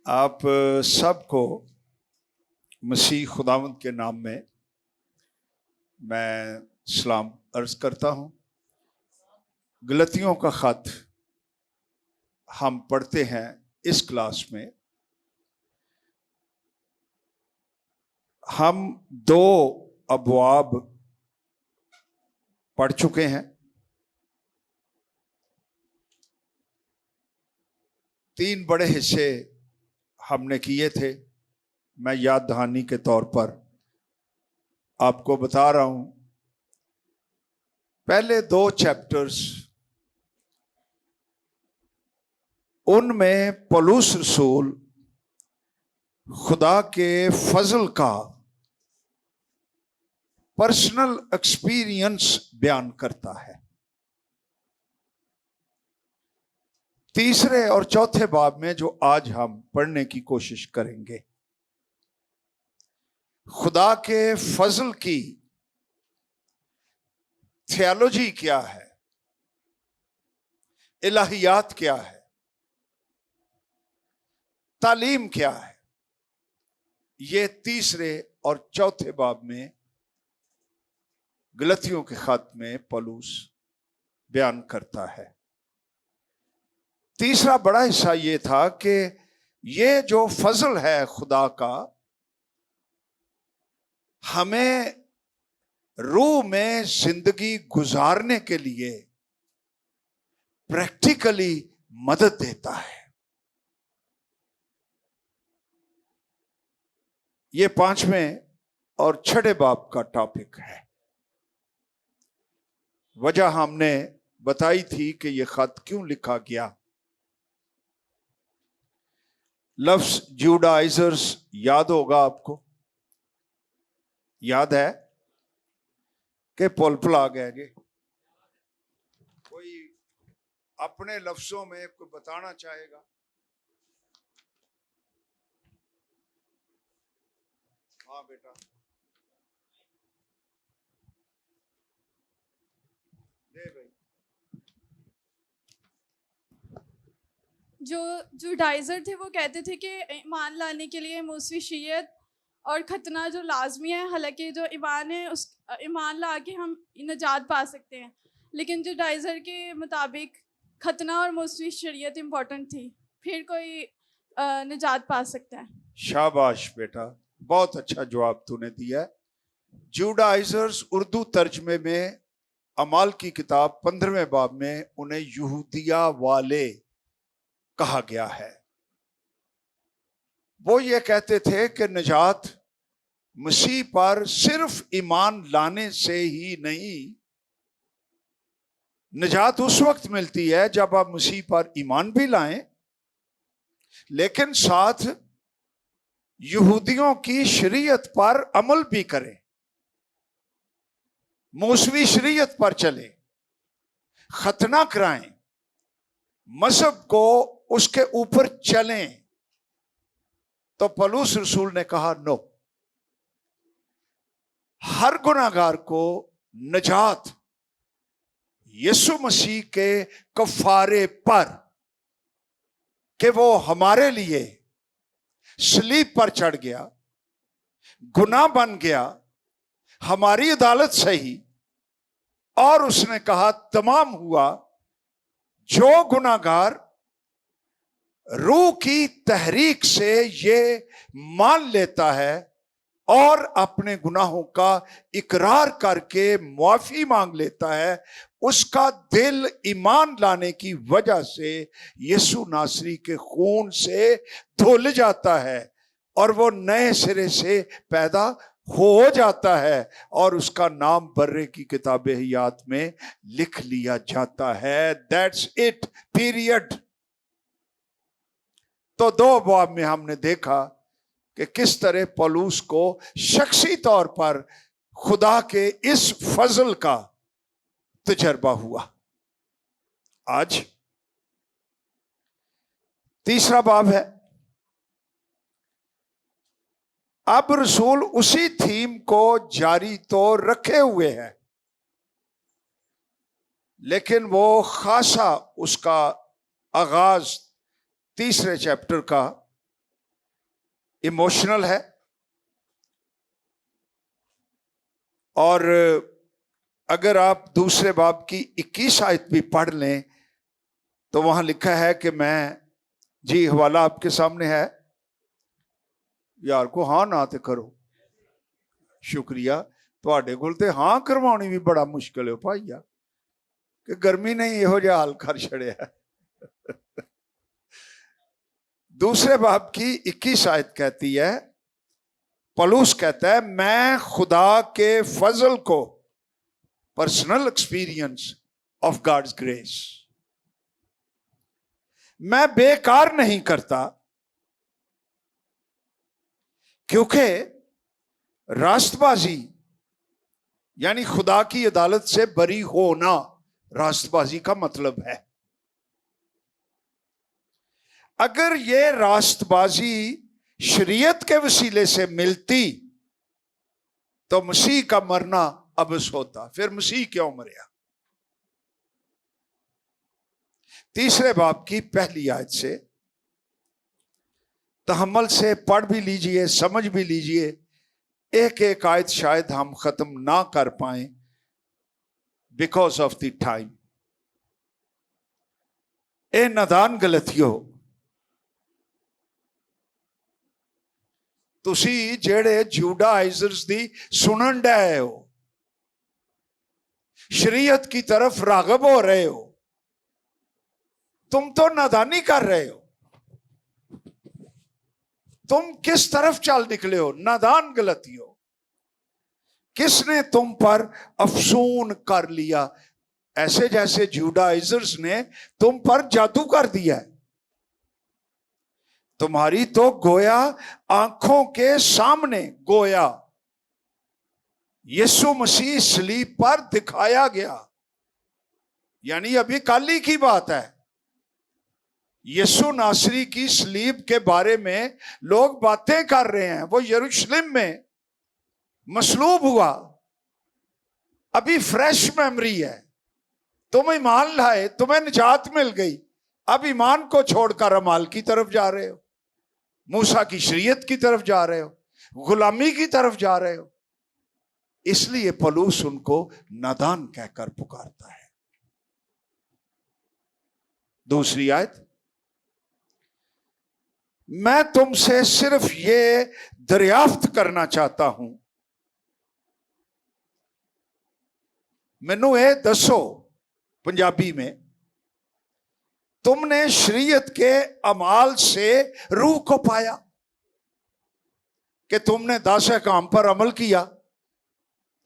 आप सबको मसीह खुदावंद के नाम में मैं सलाम अर्ज करता हूँ। गलतियों का खत हम पढ़ते हैं इस क्लास में। हम 2 अबवाब पढ़ चुके हैं। 3 बड़े हिस्से हमने किए थे। मैं याद दहानी के तौर पर आपको बता रहा हूं। पहले 2 चैप्टर्स, उनमें पौलुस रसूल खुदा के फजल का पर्सनल एक्सपीरियंस बयान करता है। तीसरे और चौथे बाब में जो आज हम पढ़ने की कोशिश करेंगे, खुदा के फजल की थियोलॉजी क्या है, इलाहियात क्या है, तालीम क्या है, ये तीसरे और चौथे बाब में गलतियों के खत में पौलुस बयान करता है। तीसरा बड़ा हिस्सा ये था कि ये जो फजल है खुदा का, हमें रूह में जिंदगी गुजारने के लिए प्रैक्टिकली मदद देता है। ये 5वें और 6ठे बाब का टॉपिक है। वजह हमने बताई थी कि यह खत क्यों लिखा गया। लफ्ज जुडाइजर्स याद होगा आपको, याद है कि पुल आ गए। कोई अपने लफ्जों में कोई बताना चाहेगा? हाँ बेटा, दे भाई। जो जुडाइजर थे वो कहते थे कि ईमान लाने के लिए मूसवी शीयत और खतना जो लाजमी है, हालांकि जो ईमान है उस ईमान ला के हम नजात पा सकते हैं, लेकिन जुडाइजर के मुताबिक खतना और मूसवी शरीयत इम्पोर्टेंट थी, फिर कोई नजात पा सकता है। शाबाश बेटा, बहुत अच्छा जवाब तूने दिया। जुडाइजर्स उर्दू तर्जमे में अमाल की किताब 15वें बाब में उन्हें यहूदिया वाले कहा गया है। वो ये कहते थे कि निजात मसीह पर सिर्फ ईमान लाने से ही नहीं, निजात उस वक्त मिलती है जब आप मसीह पर ईमान भी लाएं, लेकिन साथ यहूदियों की शरीयत पर अमल भी करें, मूसवी शरीयत पर चले, खतना कराएं, मजहब को उसके ऊपर चलें। तो पौलुस रसूल ने कहा नो, हर गुनाहगार को नजात यीशु मसीह के कफारे पर, कि वो हमारे लिए सलीब पर चढ़ गया, गुनाह बन गया, हमारी अदालत सही, और उसने कहा तमाम हुआ। जो गुनाहगार रूह की तहरीक से ये मान लेता है और अपने गुनाहों का इकरार करके मुआफी मांग लेता है, उसका दिल ईमान लाने की वजह से यीशु नासरी के खून से धुल जाता है और वो नए सिरे से पैदा हो जाता है और उसका नाम बर्रे की किताब हयात में लिख लिया जाता है। That's it, period. तो 2 अबवाब में हमने देखा कि किस तरह पौलुस को शख्सी तौर पर खुदा के इस फजल का तजर्बा हुआ। आज तीसरा बाब है। अब रसूल उसी थीम को जारी तो रखे हुए हैं, लेकिन वो खासा उसका आगाज तीसरे चैप्टर का इमोशनल है। और अगर आप दूसरे बाब की 21 आयत भी पढ़ लें तो वहां लिखा है कि मैं, जी हवाला आपके सामने है, यार को हाँ ना ते करो, शुक्रिया। ਤੁਹਾਡੇ ਕੋਲ ਤੇ ਹਾਂ ਕਰਵਾਉਣੀ ਵੀ ਬੜਾ ਮੁਸ਼ਕਲ ਹੈ ਭਾਈਆ, ਕਿ गर्मी ने ਇਹੋ ਜਿਹਾ हाल कर छड़िया। दूसरे बाब की 21 आयत कहती है, पौलुस कहता है, मैं खुदा के फजल को, personal experience of God's grace, मैं बेकार नहीं करता, क्योंकि रास्तबाजी यानी खुदा की अदालत से बरी होना, रास्तबाजी का मतलब है। अगर ये रास्तबाजी शरीयत के वसीले से मिलती तो मसीह का मरना अबस होता, फिर मसीह क्यों मरिया। तीसरे बाब की पहली आयत से तहम्मुल से पढ़ भी लीजिए, समझ भी लीजिए। एक एक आयत शायद हम खत्म ना कर पाए बिकॉज ऑफ द टाइम। ए नादान गलतियों, तुसी जेड़े जूडाइजर्स दी सुनन डे हो, शरीयत की तरफ रागब हो रहे हो, तुम तो नादानी कर रहे हो। तुम किस तरफ चल निकले हो? नादान गलतियों। किसने तुम पर अफसून कर लिया? ऐसे जैसे जूडाइजर्स ने तुम पर जादू कर दिया है। तुम्हारी तो गोया आंखों के सामने, गोया यीशु मसीह सलीब पर दिखाया गया, यानी अभी कल ही की बात है। यीशु नासरी की सलीब के बारे में लोग बातें कर रहे हैं। वो यरूशलेम में मसलूब हुआ, अभी फ्रेश मेमोरी है। तुम ईमान लाए, तुम्हें निजात मिल गई, अब ईमान को छोड़कर अमाल की तरफ जा रहे हो, मूसा की शरीयत की तरफ जा रहे हो, गुलामी की तरफ जा रहे हो। इसलिए पौलुस उनको नादान कहकर पुकारता है। दूसरी आयत, मैं तुमसे सिर्फ ये दरियाफ्त करना चाहता हूं, मैनू ये दसो पंजाबी में, तुमने शरीयत के अमाल से रूह को पाया कि तुमने 10 अहकाम पर अमल किया,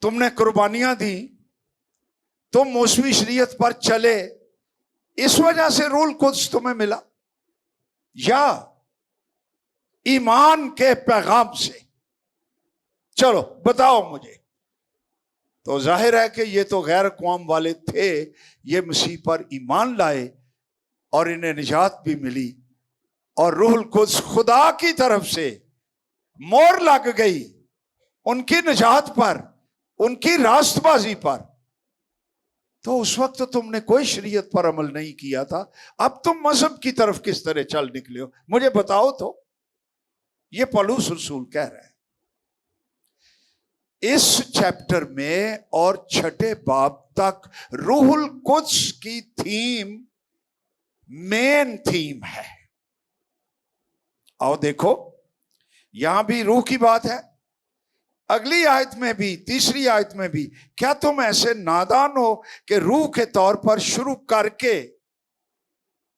तुमने कुर्बानियां दी, तुम मौसमी शरीयत पर चले, इस वजह से रूह कुद्स तुम्हें मिला, या ईमान के पैगाम से? चलो बताओ मुझे। तो जाहिर है कि ये तो गैर कौम वाले थे, ये मसीह पर ईमान लाए और इन्हें निजात भी मिली, और रूहुल कुद्स खुदा की तरफ से मोहर लग गई उनकी निजात पर, उनकी रास्तबाजी पर। तो उस वक्त तो तुमने कोई शरीयत पर अमल नहीं किया था, अब तुम मजहब की तरफ किस तरह चल निकले हो, मुझे बताओ। तो ये पौलुस रसूल कह रहे हैं। इस चैप्टर में और 6 बाब तक रूहुल कुद्स की थीम मेन थीम है। आओ देखो, यहां भी रूह की बात है, अगली आयत में भी, तीसरी आयत में भी। क्या तुम ऐसे नादान हो कि रूह के तौर पर शुरू करके,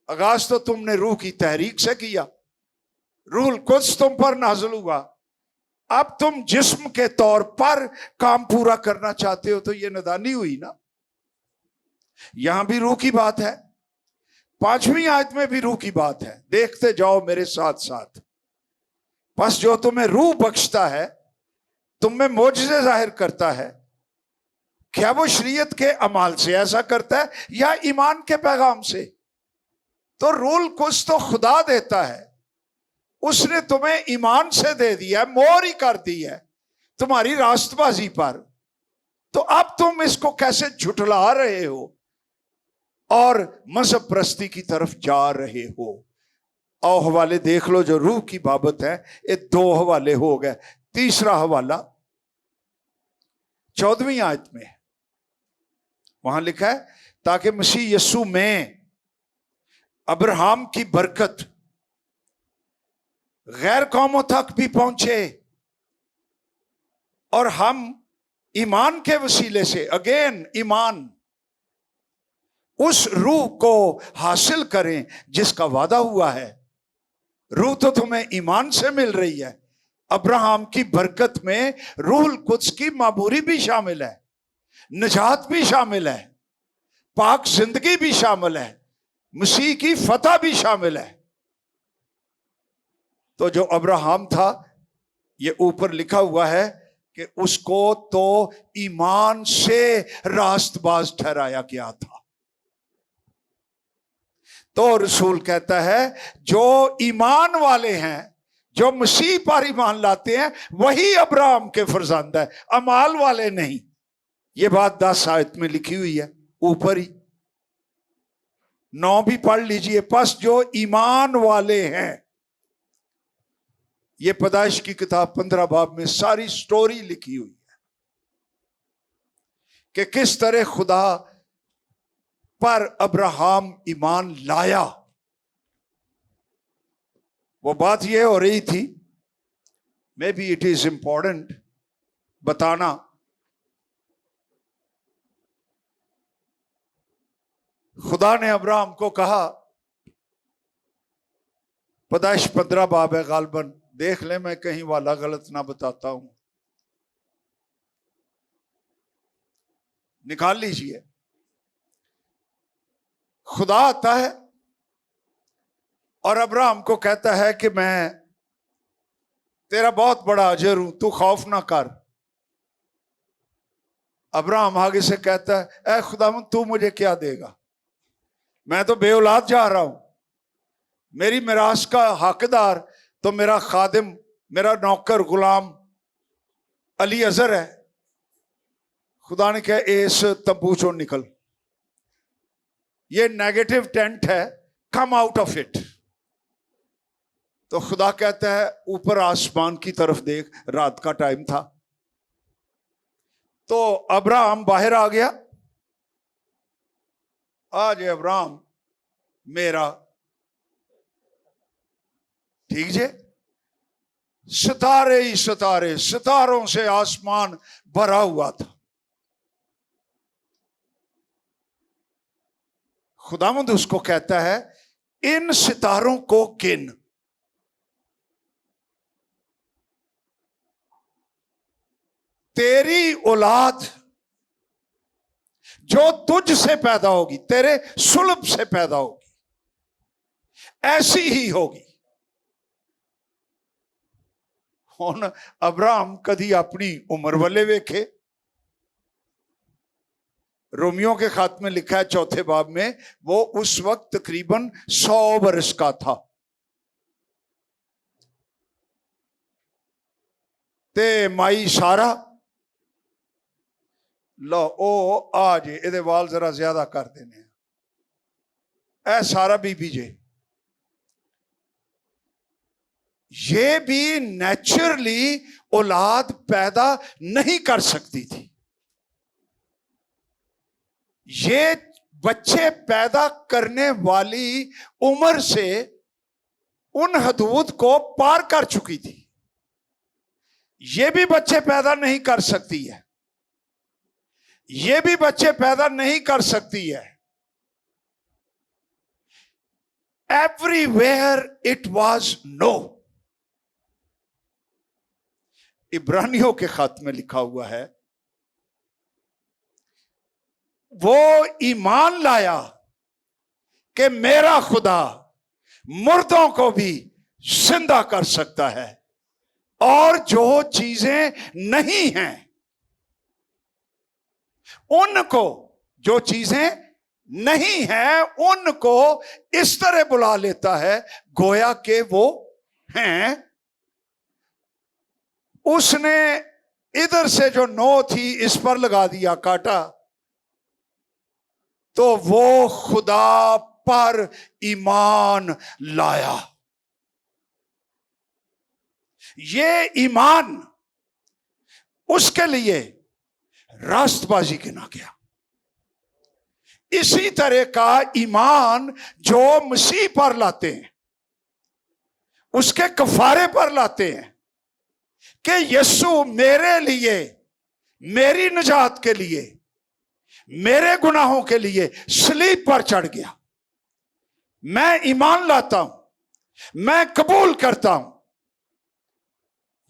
आगाज तो तुमने रूह की तहरीक से किया, रूहुल कुद्स तुम पर नाज़िल हुआ, अब तुम जिस्म के तौर पर काम पूरा करना चाहते हो, तो ये नादानी हुई ना। यहां भी रूह की बात है, 5वीं आयत में भी रूह की बात है। देखते जाओ मेरे साथ साथ। बस जो तुम्हें रूह बख्शता है, तुम में मोजज़े जाहिर करता है, क्या वो शरीयत के अमाल से ऐसा करता है या ईमान के पैगाम से? तो रूहुल कुद्स तो खुदा देता है, उसने तुम्हें ईमान से दे दिया, मोहर ही कर दी है तुम्हारी रास्तबाजी पर। तो अब तुम इसको कैसे झुठला रहे हो और मजहब प्रस्ती की तरफ जा रहे हो? आओ हवाले देख लो जो रूह की बाबत है। ये 2 हवाले हो गए। तीसरा हवाला 14वीं आयत में है। वहां लिखा है ताकि मसीह यीशु में अब्राहम की बरकत गैर कौमों तक भी पहुंचे और हम ईमान के वसीले से, अगेन ईमान, उस रूह को हासिल करें जिसका वादा हुआ है। रूह तो तुम्हें ईमान से मिल रही है। अब्राहम की बरकत में रूहुल कुद्स की मामूरी भी शामिल है, निजात भी शामिल है, पाक जिंदगी भी शामिल है, मसीह की फतह भी शामिल है। तो जो अब्राहम था, ये ऊपर लिखा हुआ है कि उसको तो ईमान से रास्तबाज ठहराया गया था। तो रसूल कहता है जो ईमान वाले हैं, जो मसीह पर ईमान लाते हैं, वही अब्राहम के फरजंद है, अमाल वाले नहीं। ये बात 10 आयत में लिखी हुई है, ऊपर ही 9 भी पढ़ लीजिए। बस जो ईमान वाले हैं, ये पैदाइश की किताब 15 बाब में सारी स्टोरी लिखी हुई है कि किस तरह खुदा पर अब्राहम ईमान लाया। वो बात ये हो रही थी, may be it is important बताना, खुदा ने अब्राहम को कहा, पैदाइश 15 बाब है गालबन, देख ले मैं कहीं वाला गलत ना बताता हूं, निकाल लीजिए। खुदा आता है और अब्राहम को कहता है कि मैं तेरा बहुत बड़ा अजर हूं, तू खौफ ना कर। अब्राहम आगे से कहता है, ए खुदावंद तू मुझे क्या देगा, मैं तो बेऔलाद जा रहा हूं, मेरी मिरास का हकदार तो मेरा खादिम, मेरा नौकर गुलाम अली अजर है। खुदा ने कहा इस तंबू चो निकल, ये नेगेटिव टेंट है, कम आउट ऑफ इट। तो खुदा कहता है ऊपर आसमान की तरफ देख, रात का टाइम था। तो अब्राहम बाहर आ गया। आज अब्राहम मेरा, ठीक है, सितारे ही सितारे, सितारों से आसमान भरा हुआ था। खुदावंद उसको कहता है इन सितारों को गिन, तेरी औलाद जो तुझ से पैदा होगी, तेरे सुलभ से पैदा होगी, ऐसी ही होगी। हुण अब्राहम कदी अपनी उम्र वाले वेखे। रोमियो के खात में लिखा है 4 बाब में, वो उस वक्त तकरीबन 100 बरस का था। ते माई सारा लो ओ आज ये वाल जरा ज्यादा कर देने, ऐ सारा बीबी जे, ये भी नेचुरली औलाद पैदा नहीं कर सकती थी। ये बच्चे पैदा करने वाली उम्र से उन हदूद को पार कर चुकी थी। ये भी बच्चे पैदा नहीं कर सकती है, ये भी बच्चे पैदा नहीं कर सकती है। Everywhere it was no. इब्रानियों के खत में लिखा हुआ है वो ईमान लाया कि मेरा खुदा मुर्दों को भी जिंदा कर सकता है, और जो चीजें नहीं हैं उनको, जो चीजें नहीं हैं उनको इस तरह बुला लेता है गोया के वो हैं। उसने इधर से जो 9 थी इस पर लगा दिया काटा, तो वो खुदा पर ईमान लाया। ये ईमान उसके लिए रास्तबाजी गिना गया। इसी तरह का ईमान जो मसीह पर लाते हैं, उसके कफारे पर लाते हैं कि यीशु मेरे लिए, मेरी निजात के लिए, मेरे गुनाहों के लिए सलीब पर चढ़ गया। मैं ईमान लाता हूं, मैं कबूल करता हूं।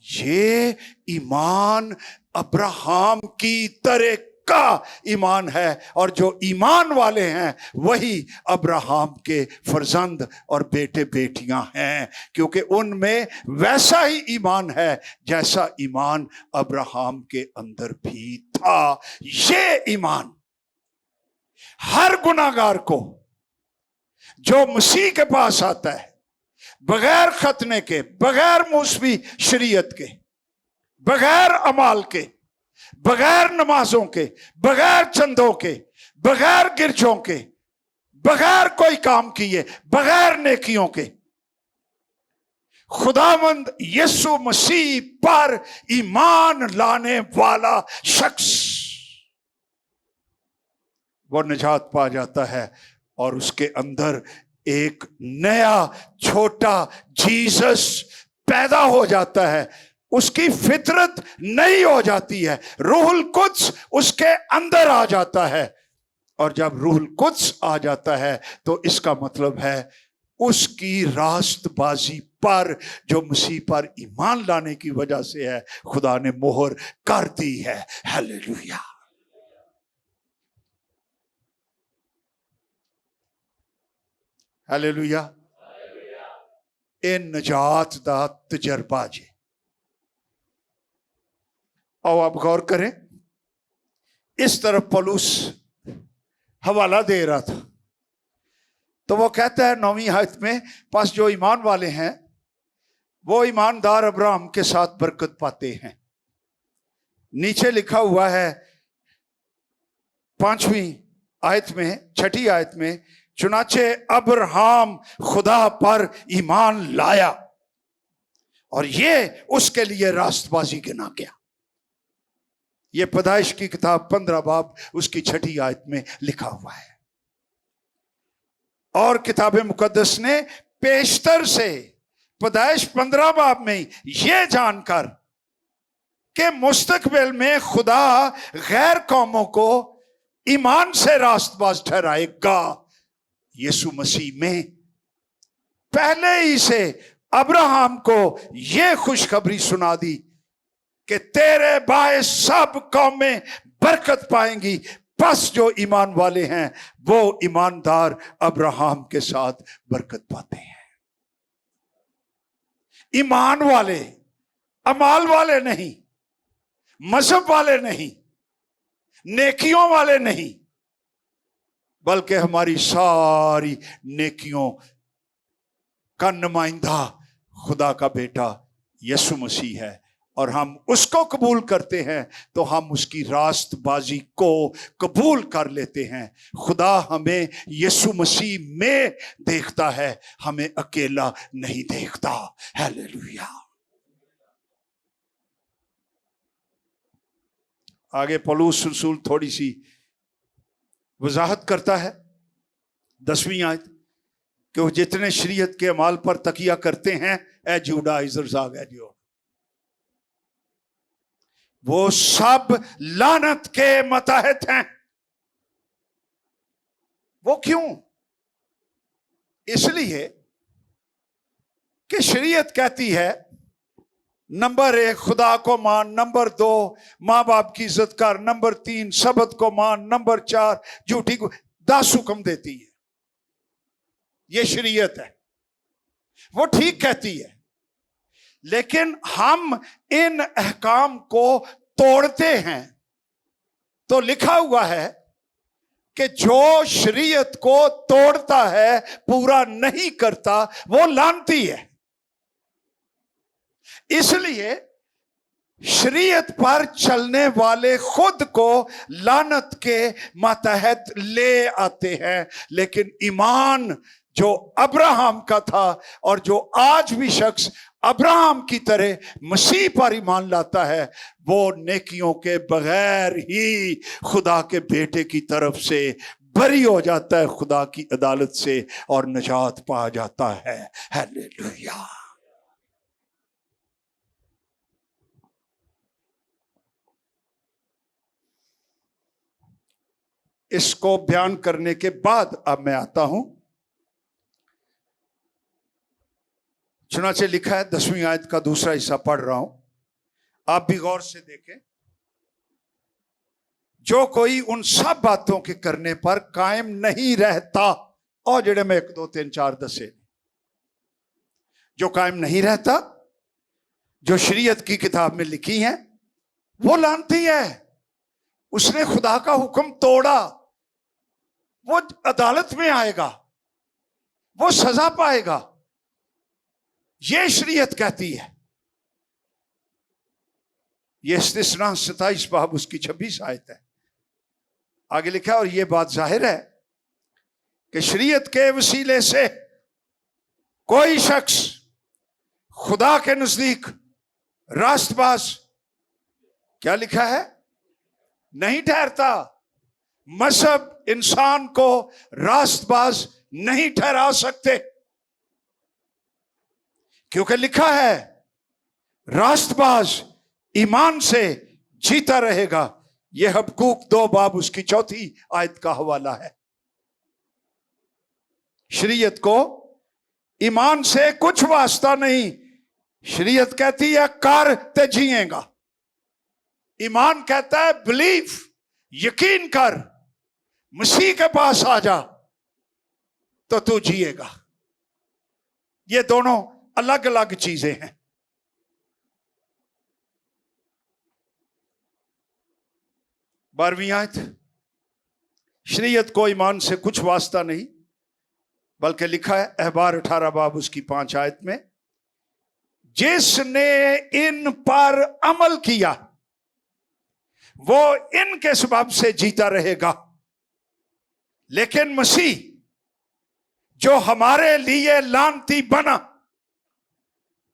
ये ईमान अब्राहम की तरह का ईमान है, और जो ईमान वाले हैं वही अब्राहम के फर्जंद और बेटे बेटियां हैं, क्योंकि उनमें वैसा ही ईमान है जैसा ईमान अब्राहम के अंदर भी था। ये ईमान हर गुनाहगार को जो मसीह के पास आता है, बगैर खतने के, बगैर मौसमी शरीयत के, बगैर अमाल के, बगैर नमाजों के, बगैर चंदों के, बगैर गिरजों के, बगैर कोई काम किए, बगैर नेकियों के, खुदावंद यीशु मसीह पर ईमान लाने वाला शख्स वो निजात पा जाता है, और उसके अंदर एक नया छोटा जीसस पैदा हो जाता है। उसकी फितरत नई हो जाती है, रूहुल कुद्स उसके अंदर आ जाता है। और जब रूहुल कुद्स आ जाता है तो इसका मतलब है उसकी रास्तबाजी पर, जो मसीह पर ईमान लाने की वजह से है, खुदा ने मोहर कर दी है। हालेलुया। हालेलुया। इन नजात दा तजर्बा जे आओ आप गौर करें। इस तरफ पौलुस हवाला दे रहा था, तो वो कहता है 9वीं आयत में, पास जो ईमान वाले हैं वो ईमानदार अब्राहम के साथ बरकत पाते हैं। नीचे लिखा हुआ है 5वीं आयत में, 6ठी आयत में, चुनाचे अब्राहम खुदा पर ईमान लाया और ये उसके लिए रास्तबाजी गिना गया। ये पैदाइश की किताब 15 बाब उसकी 6ठी आयत में लिखा हुआ है। और किताब मुकद्दस ने पेशतर से पैदाइश 15 बाब में यह जानकर कि मुस्तकबिल में खुदा गैर कौमों को ईमान से रास्तबाज ठहराएगा, यीशु मसीह में पहले ही से अब्राहम को यह खुशखबरी सुना दी कि तेरे बायस सब कौमें बरकत पाएंगी। बस जो ईमान वाले हैं वो ईमानदार अब्राहम के साथ बरकत पाते हैं। ईमान वाले अमाल वाले नहीं, मजहब वाले नहीं, नेकियों वाले नहीं, बल्कि हमारी सारी नेकियों का नुमाइंदा खुदा का बेटा यीशु मसीह है, और हम उसको कबूल करते हैं तो हम उसकी रास्तबाजी को कबूल कर लेते हैं। खुदा हमें यीशु मसीह में देखता है, हमें अकेला नहीं देखता। हालेलुया। आगे पौलुस रसूल थोड़ी सी वजाहत करता है 10वीं आयत कि वो जितने शरीयत के अमाल पर तकिया करते हैं, ए जुडाइजर्स आ गए जो, वो सब लानत के मतहत हैं। वो क्यों? इसलिए कि शरीयत कहती है नंबर 1 खुदा को मान, नंबर 2 माँ बाप की इज्जत कर, नंबर 3 सबत को मान, नंबर 4 झूठी को 10 हुक्म देती है। ये शरीयत है, वो ठीक कहती है, लेकिन हम इन अहकाम को तोड़ते हैं। तो लिखा हुआ है कि जो शरीयत को तोड़ता है, पूरा नहीं करता, वो लानती है। इसलिए शरीयत पर चलने वाले खुद को लानत के मातहत ले आते हैं, लेकिन ईमान जो अब्राहम का था और जो आज भी शख्स अब्राहम की तरह मसीह पर ईमान लाता है, वो नेकियों के बगैर ही खुदा के बेटे की तरफ से बरी हो जाता है, खुदा की अदालत से, और निजात पा जाता है। हालेलुया। इसको बयान करने के बाद अब मैं आता हूं, चुनाचे लिखा है 10वीं आयत का दूसरा हिस्सा पढ़ रहा हूं, आप भी गौर से देखें। जो कोई उन सब बातों के करने पर कायम नहीं रहता, और जेड़े में 1 2 3 4 दसे, जो कायम नहीं रहता, जो शरीयत की किताब में लिखी है, वो लानती है। उसने खुदा का हुक्म तोड़ा, वो अदालत में आएगा, वो सजा पाएगा। ये शरीयत कहती है। ये इस्तिस्ना 27 बाब उसकी 26 आयत है। आगे लिखा, और ये बात जाहिर है कि शरीयत के वसीले से कोई शख्स खुदा के नजदीक रास्तबाज, क्या लिखा है, नहीं ठहरता। मजहब इंसान को रास्तबाज नहीं ठहरा सकते, क्योंकि लिखा है रास्तबाज ईमान से जीता रहेगा। यह हबकूक 2 बाब उसकी 4 आयत का हवाला है। शरीयत को ईमान से कुछ वास्ता नहीं। शरीयत कहती है कर ते जिएगा, ईमान कहता है बिलीव, यकीन कर, मसीह के पास आ जा तो तू जिएगा। ये दोनों अलग अलग चीजें हैं। बारहवीं आयत, शरीयत को ईमान से कुछ वास्ता नहीं, बल्कि लिखा है अहबार 18 बाब उसकी 5 आयत में, जिसने इन पर अमल किया वो इनके सबब से जीता रहेगा। लेकिन मसीह जो हमारे लिए लानती बना,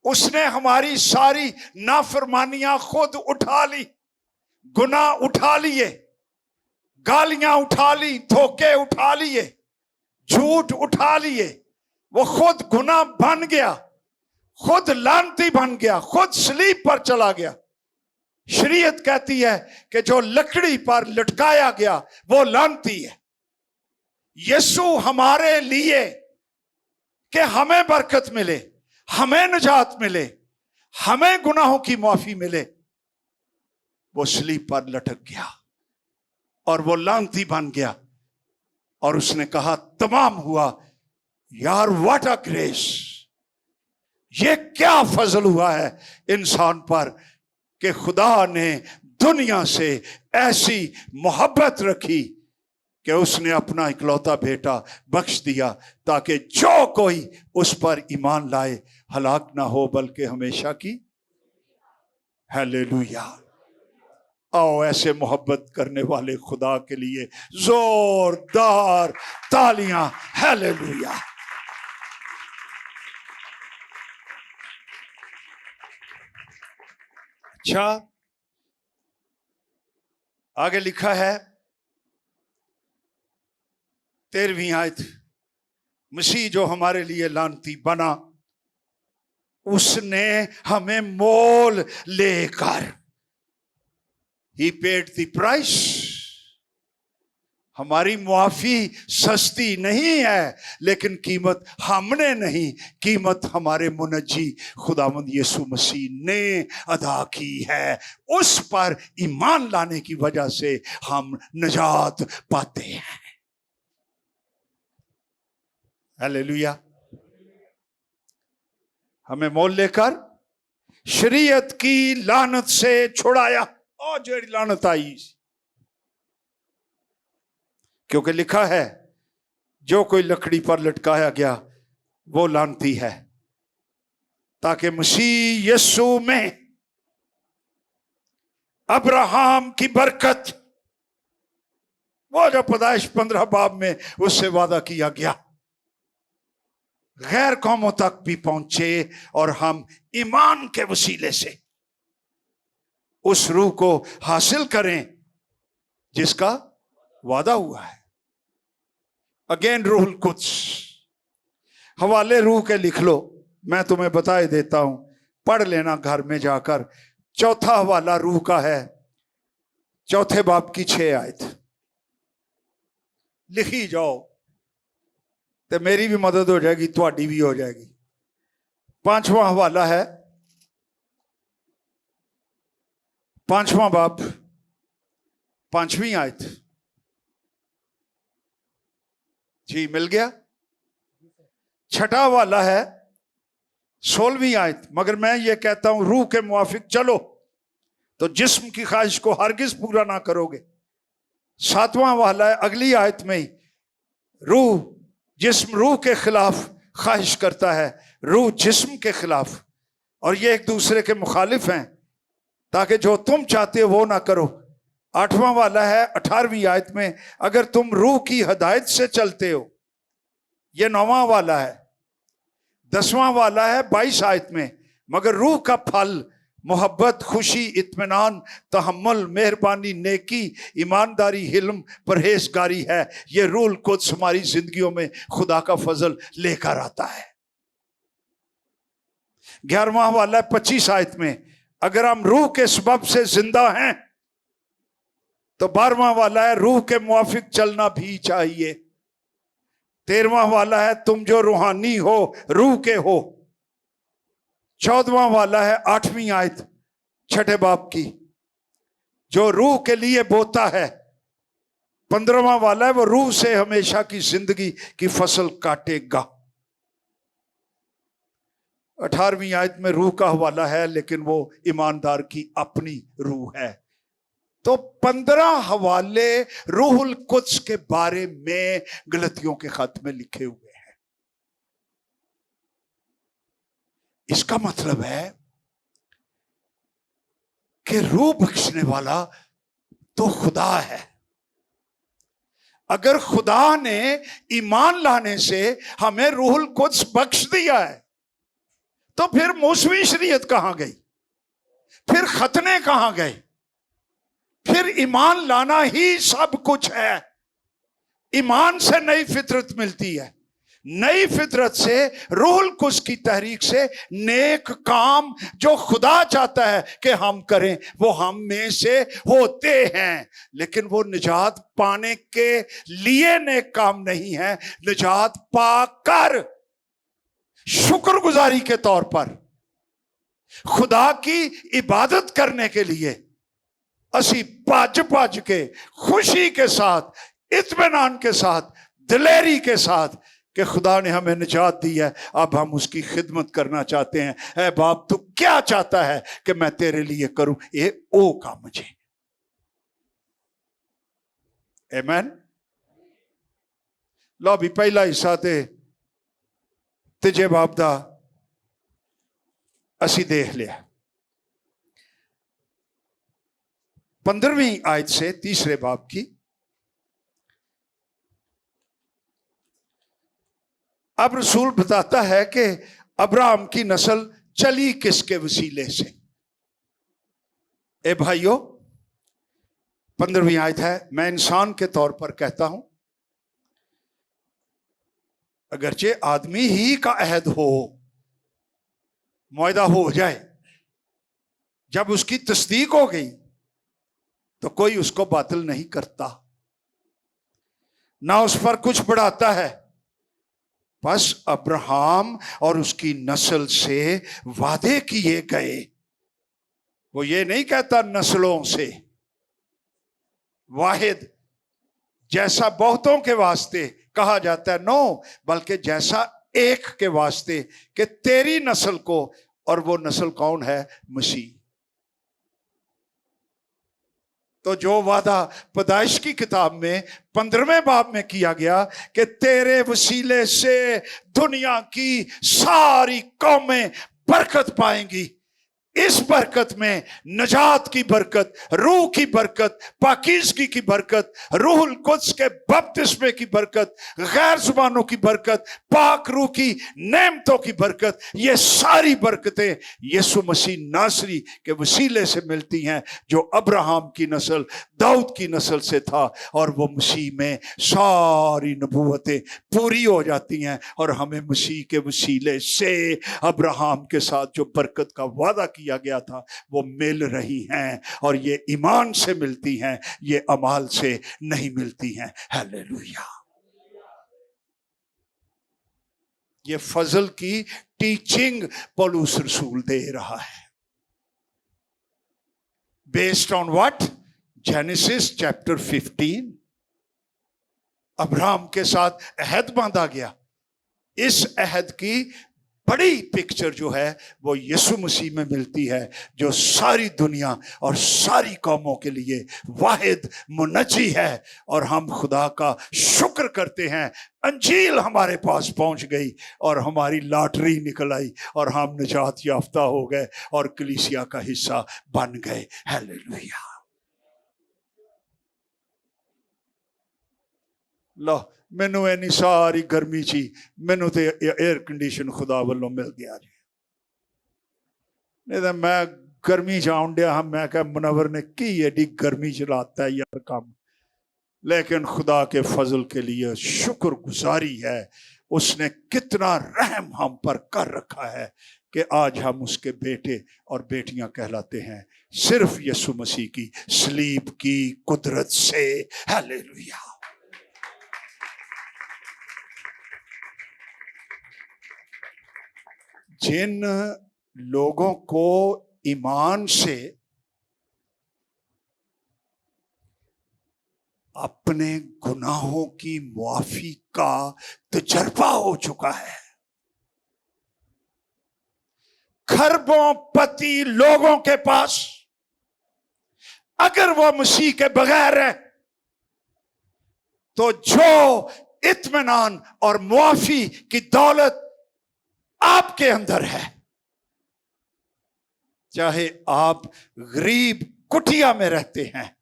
उसने हमारी सारी नाफरमानियां खुद उठा ली, गुनाह उठा लिए, गालियां उठा ली, धोखे उठा लिए, झूठ उठा लिए। वो खुद गुनाह बन गया, खुद लानती बन गया, खुद सलीब पर चला गया। शरीयत कहती है कि जो लकड़ी पर लटकाया गया वो लानती है। यीशु हमारे लिए कि हमें बरकत मिले, हमें निजात मिले, हमें गुनाहों की माफी मिले, वो सलीब पर लटक गया और वो लानती बन गया। और उसने कहा तमाम हुआ। यार व्हाट अ ग्रेस, ये क्या फजल हुआ है इंसान पर कि खुदा ने दुनिया से ऐसी मोहब्बत रखी कि उसने अपना इकलौता बेटा बख्श दिया, ताकि जो कोई उस पर ईमान लाए हलाक ना हो बल्कि हमेशा की। हालेलुया। आओ ऐसे मोहब्बत करने वाले खुदा के लिए जोरदार तालियां। हालेलुया। अच्छा, आगे लिखा है 13वीं आयत, मसीह जो हमारे लिए लानती बना, उसने हमें मोल लेकर, ही पेड द प्राइस। हमारी मुआफी सस्ती नहीं है, लेकिन कीमत हमने नहीं, कीमत हमारे मुनज्जी खुदावंद यीशु मसीह ने अदा की है। उस पर ईमान लाने की वजह से हम निजात पाते हैं। हालेलुया। हमें मोल लेकर शरीयत की लानत से छुड़ाया। और जो लानत आई, क्योंकि लिखा है जो कोई लकड़ी पर लटकाया गया वो लानती है, ताकि मसीह यीशु में अब्राहम की बरकत, वो जो पैदाइश 15 बाब में उससे वादा किया गया, गैर कौमों तक भी पहुंचे और हम ईमान के वसीले से उस रूह को हासिल करें जिसका वादा हुआ है। अगेन रूहुल कुद्स, हवाले रूह के लिख लो, मैं तुम्हें बता ही देता हूं, पढ़ लेना घर में जाकर। चौथा हवाला रूह का है, चौथे बाब की 6 आयत लिखी जाओ तो मेरी भी मदद हो जाएगी, तुम्हारी भी हो जाएगी। 5वां हवाला है, 5वां बाब 5वीं आयत। जी मिल गया। 6ठा हवाला है 16वीं आयत, मगर मैं ये कहता हूं रूह के मुआफिक चलो तो जिस्म की ख्वाहिश को हरगिज पूरा ना करोगे। 7वां हवाला है अगली आयत में ही, जिस्म रूह के खिलाफ ख्वाहिश करता है, रूह जिस्म के खिलाफ, और ये एक दूसरे के मुखालिफ हैं ताकि जो तुम चाहते हो वो ना करो। 8वां वाला है 18वीं आयत में, अगर तुम रूह की हिदायत से चलते हो, ये 9वां वाला है। 10वां वाला है 22 आयत में, मगर रूह का फल मोहब्बत, खुशी, इत्मीनान, तहम्मुल, मेहरबानी, नेकी, ईमानदारी, हिल्म, परहेजगारी है। ये रूहुल कुद्स हमारी जिंदगियों में खुदा का फजल लेकर आता है। 11वां वाला है 25 आयत में, अगर हम रूह के सबब से जिंदा हैं तो 12वां वाला है रूह के मुआफिक चलना भी चाहिए। 13वां वाला है तुम जो रूहानी हो, रूह के हो। 14वां वाला है 8वीं आयत 6ठे बाब की, जो रूह के लिए बोता है। 15वां वाला है वो रूह से हमेशा की जिंदगी की फसल काटेगा। 18वीं आयत में रूह का हवाला है, लेकिन वो ईमानदार की अपनी रूह है। तो 15 हवाले रूहुल कुद्स के बारे में गलतियों के खत में लिखे हुए हैं। इसका मतलब है कि रूह बख्शने वाला तो खुदा है। अगर खुदा ने ईमान लाने से हमें रूहुल कुद्स बख्श दिया है तो फिर मौसमी शरीयत कहां गई, फिर खतने कहां गए, फिर ईमान लाना ही सब कुछ है। ईमान से नई फितरत मिलती है, नई फितरत से रूहुल कुद्स की तहरीक से नेक काम जो खुदा चाहता है कि हम करें वो हम में से होते हैं। लेकिन वो निजात पाने के लिए नेक काम नहीं है, निजात पाकर शुक्रगुजारी के तौर पर खुदा की इबादत करने के लिए असी भज भज के खुशी के साथ, इत्मीनान के साथ, दिलेरी के साथ कि खुदा ने हमें निजात दी है, अब हम उसकी खिदमत करना चाहते हैं। ऐ बाप तू क्या चाहता है कि मैं तेरे लिए करूं, ये ओ का मुझे। आमीन। लो भी पहला हिस्सा ते तीजे बाब दा असी देख लिया। 15वीं आयत से तीसरे बाब की, अब रसूल बताता है कि अब्राहम की नस्ल चली किसके वसीले से। ए भाइयों, 15वीं आयत है, मैं इंसान के तौर पर कहता हूं, अगरचे आदमी ही का अहद हो, मुआहदा हो जाए, जब उसकी तस्दीक हो गई तो कोई उसको बातिल नहीं करता, ना उस पर कुछ बढ़ाता है। बस अब्राहम और उसकी नस्ल से वादे किए गए, वो ये नहीं कहता नस्लों से, वाहिद जैसा बहुतों के वास्ते कहा जाता है, नो, बल्कि जैसा एक के वास्ते कि तेरी नस्ल को, और वो नस्ल कौन है? मसीह। तो जो वादा पैदाइश की किताब में 15वें बाब में किया गया कि तेरे वसीले से दुनिया की सारी कौमें बरकत पाएंगी, इस बरकत में नजात की बरकत, रूह की बरकत, पाकीज़गी की बरकत, रूहुल कुद्स के बपतिस्मे की बरकत, गैर जुबानों की बरकत, पाक रूह की नेमतों की बरकत, ये सारी बरकतें यीशु मसीह नासरी के वसीले से मिलती हैं, जो अब्राहम की नस्ल, दाऊद की नस्ल से था। और वो मसीह में सारी नबूवतें पूरी हो जाती हैं और हमें मसीह के वसीले से अब्राहम के साथ जो बरकत का वादा किया गया था वो मिल रही हैं। और ये ईमान से मिलती हैं, ये अमाल से नहीं मिलती हैं। हालेलुया। ये फजल की टीचिंग पौलुस रसूल दे रहा है। Based on what? Genesis chapter 15। Abraham के साथ अहद बांधा गया। इस अहद की बड़ी पिक्चर जो है वो यीशु मसीह में मिलती है, जो सारी दुनिया और सारी कौमों के लिए वाहिद मुनज्जी है। और हम खुदा का शुक्र करते हैं, अंजील हमारे पास पहुंच गई और हमारी लॉटरी निकल आई और हम निजात याफ्ता हो गए और कलीसिया का हिस्सा बन गए। हालेलुया। लो, मैनू इन्नी सारी गर्मी ची, मैनू तो एयर कंडीशन खुदा वालों मिल गया जी। नहीं तो मैं गर्मी च आउन दिया, मैं क्या मुनवर ने की एडी गर्मी च लाता है यार काम। लेकिन खुदा के फजल के लिए शुक्र गुजारी है, उसने कितना रहम हम पर कर रखा है कि आज हम उसके बेटे और बेटियां कहलाते हैं, सिर्फ यीशु मसीह की सलीब की कुदरत से। हालेलुया। जिन लोगों को ईमान से अपने गुनाहों की मुआफी का तजर्बा हो चुका है, खरबों पति लोगों के पास अगर वो मसीह के बगैर है, तो जो इत्मीनान और मुआफी की दौलत आपके अंदर है, चाहे आप गरीब कुटिया में रहते हैं,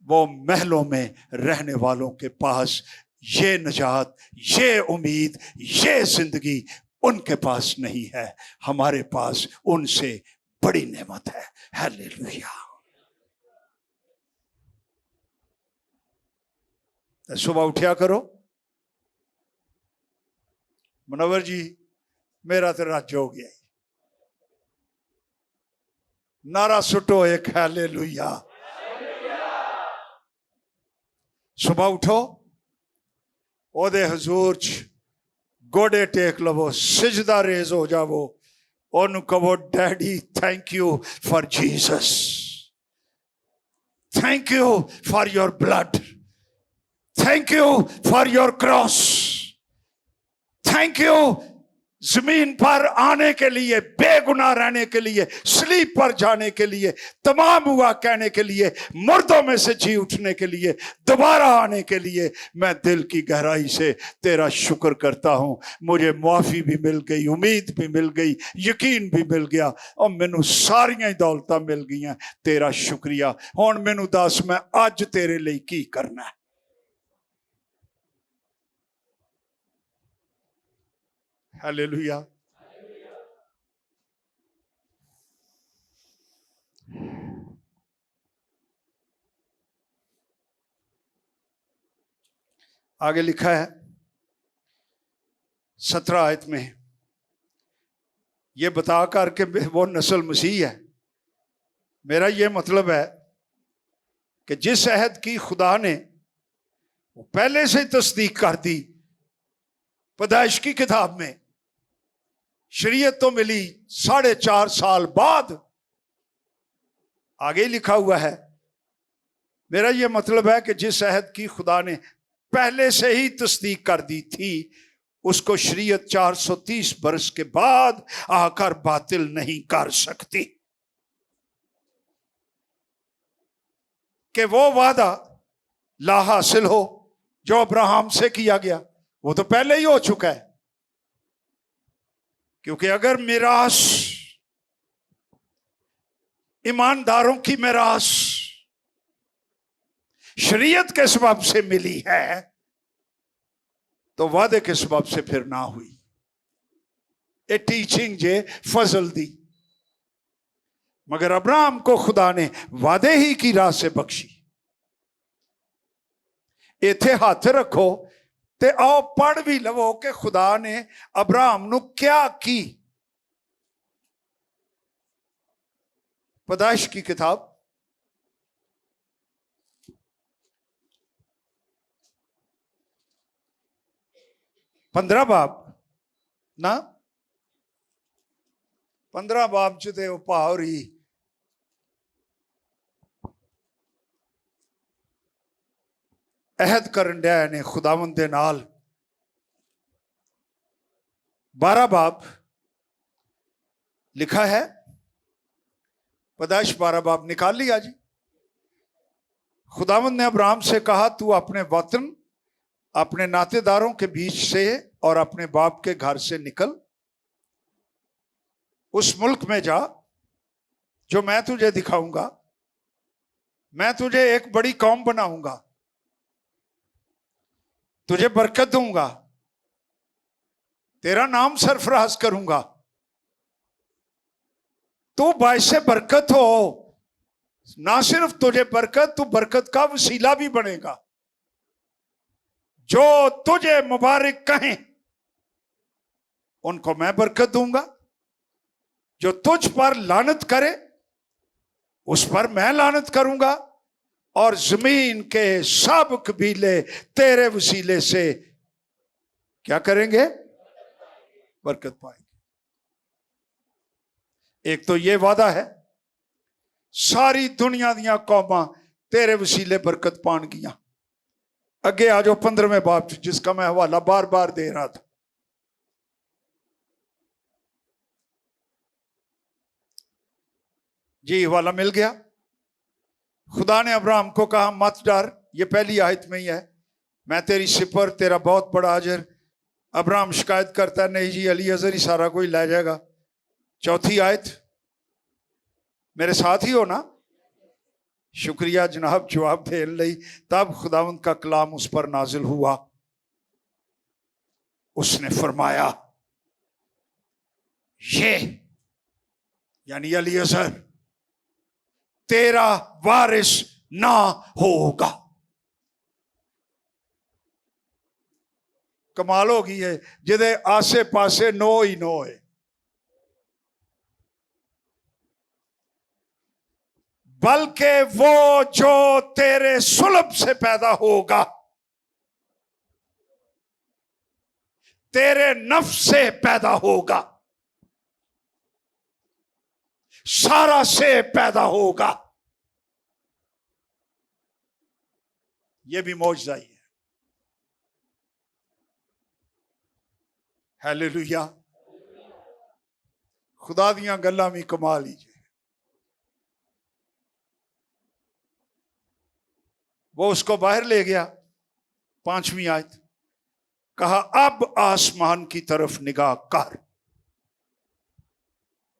वो महलों में रहने वालों के पास ये नजात, ये उम्मीद, ये जिंदगी उनके पास नहीं है। हमारे पास उनसे बड़ी नेमत है। हालेलुया। सुबह उठा करो, मुनव्वर जी मेरा तो रज हो गया, नारा सुटो एक हालेलुया। सुबह उठो, ओदे हजूर च गोडे टेक लवो, सिजदा रेज हो जावो, ओनू कहो daddy thank you for Jesus, thank you for your blood, thank you for your cross, thank you जमीन पर आने के लिए, बेगुनाह रहने के लिए, स्लीप पर जाने के लिए, तमाम हुआ कहने के लिए, मुर्दों में से जी उठने के लिए, दोबारा आने के लिए। मैं दिल की गहराई से तेरा शुक्र करता हूं। मुझे मुआफी भी मिल गई, उम्मीद भी मिल गई, यकीन भी मिल गया और मैनू सारियां दौलतां मिल गई। तेरा शुक्रिया। हुण मैनू दस मैं अज तेरे लिए की करना है। हालेलुया। आगे लिखा है 17 आयत में, ये बता कर के वो नस्ल मसीह है। मेरा ये मतलब है कि जिस अहद की खुदा ने वो पहले से तस्दीक कर दी पैदाइश की किताब में, शरीयत तो मिली 4.5 साल बाद, आगे लिखा हुआ है। मेरा यह मतलब है कि जिस अहद की खुदा ने पहले से ही तस्दीक कर दी थी, उसको शरीयत 430 बरस के बाद आकर बातिल नहीं कर सकती। कि वो वादा ला हासिल हो जो अब्राहम से किया गया, वो तो पहले ही हो चुका है। क्योंकि अगर मिरास ईमानदारों की मिरास शरीयत के सबब से मिली है, तो वादे के सबब से फिर ना हुई। ये टीचिंग जे फजल दी, मगर अब्राहम को खुदा ने वादे ही की राह से बख्शी। इथे हाथ रखो ते आओ पढ़ भी लवो कि खुदा ने अब्राहम नु क्या की। पैदाइश की किताब 15 बाब ना 15 बाब च ते भावरी अहद करन डया ने खुदावंद दे नाल। 12 बाब लिखा है, पैदाइश 12 बाब निकाल लिया जी। खुदावंद ने अब्राहम से कहा, तू अपने वतन, अपने नातेदारों के बीच से और अपने बाप के घर से निकल, उस मुल्क में जा जो मैं तुझे दिखाऊंगा। मैं तुझे एक बड़ी कौम बनाऊंगा, तुझे बरकत दूंगा, तेरा नाम सरफराज करूंगा, तू बायसे बरकत हो। ना सिर्फ तुझे बरकत, तू बरकत का वसीला भी बनेगा। जो तुझे मुबारक कहें उनको मैं बरकत दूंगा, जो तुझ पर लानत करे उस पर मैं लानत करूंगा, और जमीन के सब कबीले तेरे वसीले से क्या करेंगे? बरकत पाएंगे। एक तो ये वादा है, सारी दुनिया दियां कौमां तेरे वसीले बरकत पान गियां। अगे आ जाओ 15वें बाब जिसका मैं हवाला बार बार दे रहा था। जी हवाला मिल गया। खुदा ने अब्राहम को कहा, मत डर, ये पहली आयत में ही है, मैं तेरी सिपर, तेरा बहुत बड़ा अजर। अब्राहम शिकायत करता है, नहीं जी अलीअज़र ही सारा कोई ले जाएगा। चौथी आयत, मेरे साथ ही हो ना? शुक्रिया जनाब जवाब दे लई। तब खुदावंद का कलाम उस पर नाजिल हुआ। उसने फरमाया, ये यानी अलीअज़र तेरा वारिस ना होगा। कमाल हो गई है, जिदे आसे पासे नो ही नो है। बल्कि वो जो तेरे सुलभ से पैदा होगा, तेरे नफ्स से पैदा होगा, सारा से पैदा होगा। यह भी मौजज़ा ही है। हालेलुया। खुदा दियां गल्लां भी कमाल ही। वो उसको बाहर ले गया। 5वीं आयत, कहा, अब आसमान की तरफ निगाह कर,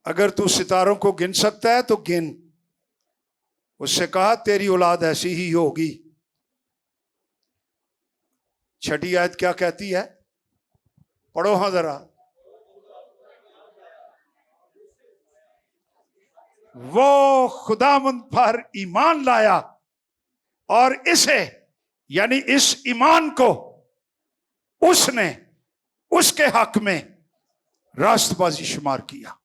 अगर तू सितारों को गिन सकता है तो गिन। उससे कहा, तेरी औलाद ऐसी ही होगी। 6ठी आयत क्या कहती है? पढ़ो हाँ जरा। वो खुदावंद पर ईमान लाया और इसे यानी इस ईमान को उसने उसके हक में रास्तबाजी शुमार किया।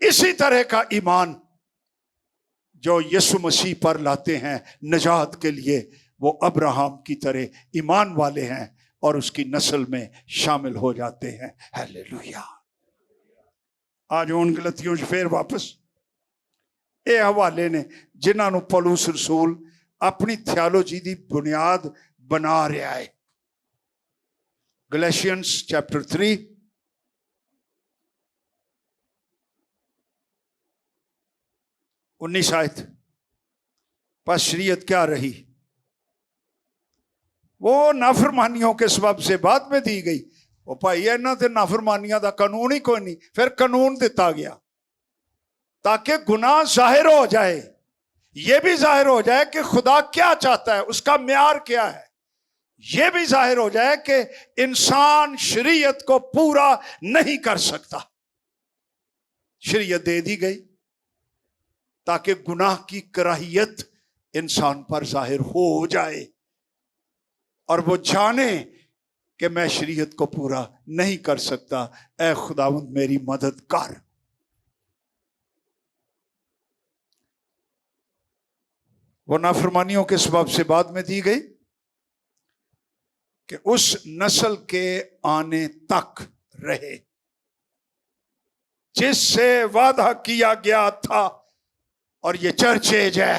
इसी तरह का ईमान जो यीशु मसीह पर लाते हैं निजात के लिए, वो अब्राहम की तरह ईमान वाले हैं और उसकी नस्ल में शामिल हो जाते हैं। हालेलुया। आज उन गलतियों से फिर वापस ये हवाले ने जिन्होंने पौलुस रसूल अपनी थियोलॉजी की बुनियाद बना रहा है। गैलेशियंस चैप्टर 3 19 आयत, पर शरीयत क्या रही? वो नाफरमानियों के सबब से बाद में दी गई। वो भाई इन्हों ते नाफरमानियां का कानून ही कोई नहीं, फिर कानून दिता गया। ताकि गुनाह जाहिर हो जाए, यह भी जाहिर हो जाए कि खुदा क्या चाहता है, उसका म्यार क्या है। यह भी जाहिर हो जाए कि इंसान शरीयत को पूरा नहीं कर सकता। शरीयत दे दी गई ताकि गुनाह की कराहियत इंसान पर जाहिर हो जाए और वो जाने कि मैं शरीयत को पूरा नहीं कर सकता, ऐ खुदावंद मेरी मदद कर। वो नाफरमानियों के सबब से बाद में दी गई कि उस नस्ल के आने तक रहे जिससे वादा किया गया था। और ये चर्च एज है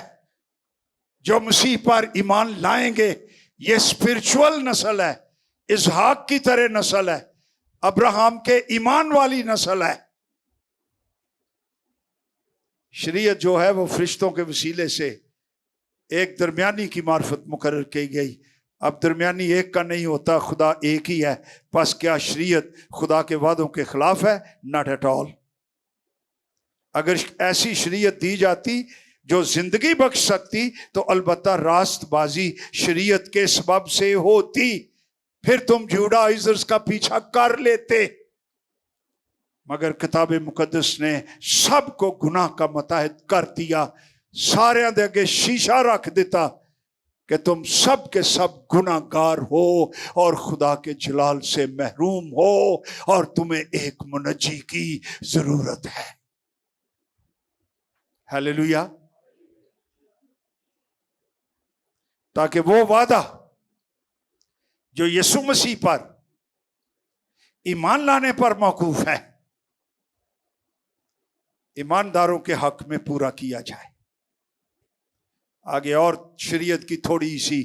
जो मसीह पर ईमान लाएंगे। ये स्पिरिचुअल नस्ल है, इसहाक की तरह नस्ल है, अब्राहम के ईमान वाली नस्ल है। शरीयत जो है वो फरिश्तों के वसीले से एक दरमियानी की मार्फत मुकर्रर की गई। अब दरमियानी एक का नहीं होता, खुदा एक ही है। बस क्या शरीयत खुदा के वादों के खिलाफ है? Not at all. अगर ऐसी शरीयत दी जाती जो जिंदगी बख्श सकती तो अलबत्ता रास्तबाजी शरीयत के सबब से होती, फिर तुम जुडाइजर्स का पीछा कर लेते। मगर किताब मुकद्दस ने सबको गुनाह का मुताहिद कर दिया, सारे दे अगे शीशा रख दिता कि तुम सब के सब गुनाहगार हो और खुदा के जलाल से महरूम हो और तुम्हें एक मुनज्जी की जरूरत है। हालेलुया। ताकि वो वादा जो यीशु मसीह पर ईमान लाने पर मौकूफ है, ईमानदारों के हक में पूरा किया जाए। आगे और शरीयत की थोड़ी सी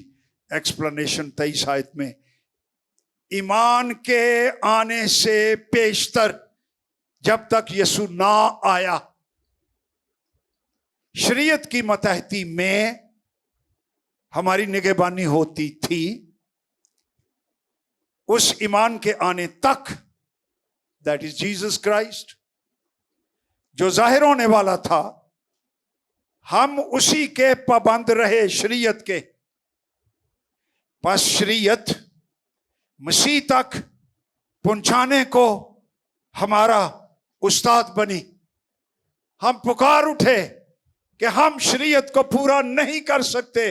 एक्सप्लेनेशन 23 आयत में, ईमान के आने से पेशतर जब तक यीशु ना आया, शरीयत की मतहती में हमारी निगहबानी होती थी। उस ईमान के आने तक, दैट इज जीसस क्राइस्ट, जो जाहिर होने वाला था, हम उसी के पाबंद रहे शरीयत के। बस शरीयत मसीह तक पहुंचाने को हमारा उस्ताद बनी। हम पुकार उठे कि हम शरीयत को पूरा नहीं कर सकते,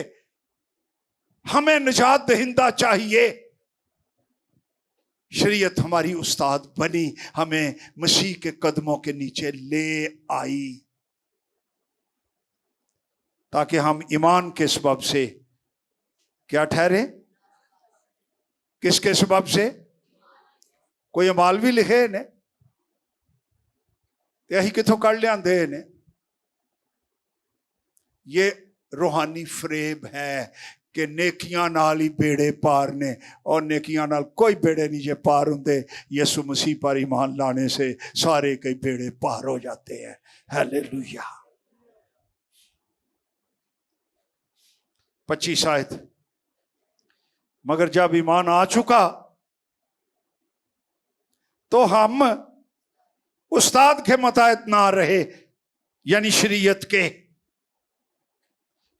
हमें निजात दहिंदा चाहिए। शरीयत हमारी उस्ताद बनी, हमें मसीह के कदमों के नीचे ले आई ताकि हम ईमान के सबब से क्या ठहरे? किसके सबब से? कोई अमाल भी लिखे ने, यही किथों कड़ लियांदे ने। ये रूहानी फरेब है कि नेकियां नाल ही बेड़े पार ने, और नेकियां नाल कोई बेड़े नहीं जे पार होंदे। यीशु मसीह पर ईमान लाने से सारे कई बेड़े पार हो जाते हैं। हालेलुया। 25 आयत, मगर जब ईमान आ चुका तो हम उस्ताद के मुताबिक ना रहे, यानी शरीयत के,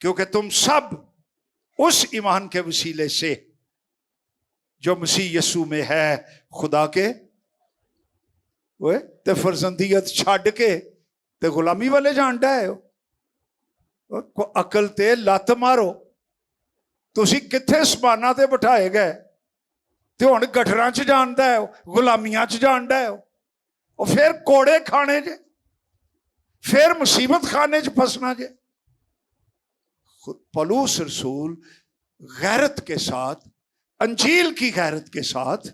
क्योंकि तुम सब उस ईमान के वसीले से जो मसीह यीशु में है खुदा के वे ते फरजंदियत छाड़ के ते गुलामी वाले जांडा है। को अकल ते लत मारो, तुसी किथे सबाना ते बिठाए गए ते हुण गठरां च जानदा है, गुलामियां च जानदा है, और फिर कोड़े खाने जे, फिर मुसीबत खाने च फसना जे। पौलुस रसूल गैरत के साथ, अंजील की गैरत के साथ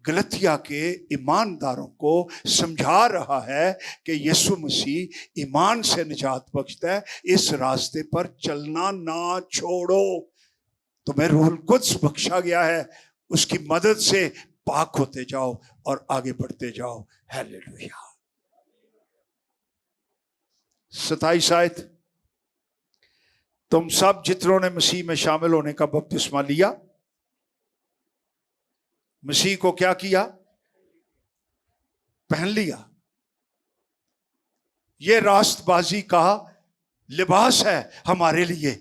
गलतिया के ईमानदारों को समझा रहा है कि यीशु मसीह ईमान से निजात बख्शता है, इस रास्ते पर चलना ना छोड़ो। तुम्हें रूहुल कुद्स बख्शा गया है, उसकी मदद से पाक होते जाओ और आगे बढ़ते जाओ। हालेलुया। 27 आयत, तुम सब जितनों ने मसीह में शामिल होने का बपतिस्मा लिया, मसीह को क्या किया? पहन लिया। ये रास्तबाजी का लिबास है हमारे लिए।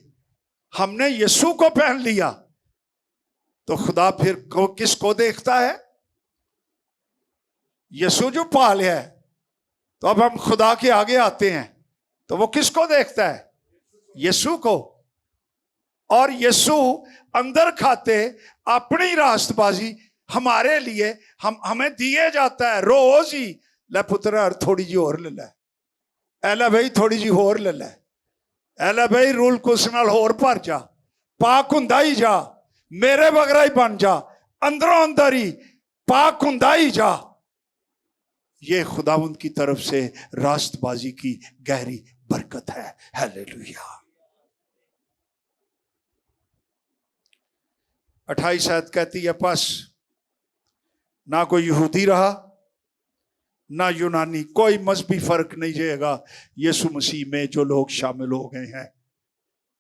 हमने यीशु को पहन लिया तो खुदा फिर किसको देखता है? यीशु जो पाल है, तो अब हम खुदा के आगे आते हैं तो वो किसको देखता है? यीशु को। और यीशु अंदर खाते अपनी रास्तबाजी हमारे लिए हमें दिए जाता है रोज ही। ले पुत्र थोड़ी जी और ले ले, एला भाई थोड़ी जी होर ले ले, एला भाई रूल कुछ नाल होर भर जा, पाक हुंदा ही जा, मेरे बगरा ही बन जा, अंदरों अंदर ही पाक हुंदा ही जा। ये खुदावंद की तरफ से रास्तबाजी की गहरी बरकत है। हालेलुया। 28 आयत कहती है, बस ना कोई यहूदी रहा ना यूनानी, कोई मजहबी फर्क नहीं रहेगा यीशु मसीह में जो लोग शामिल हो गए हैं।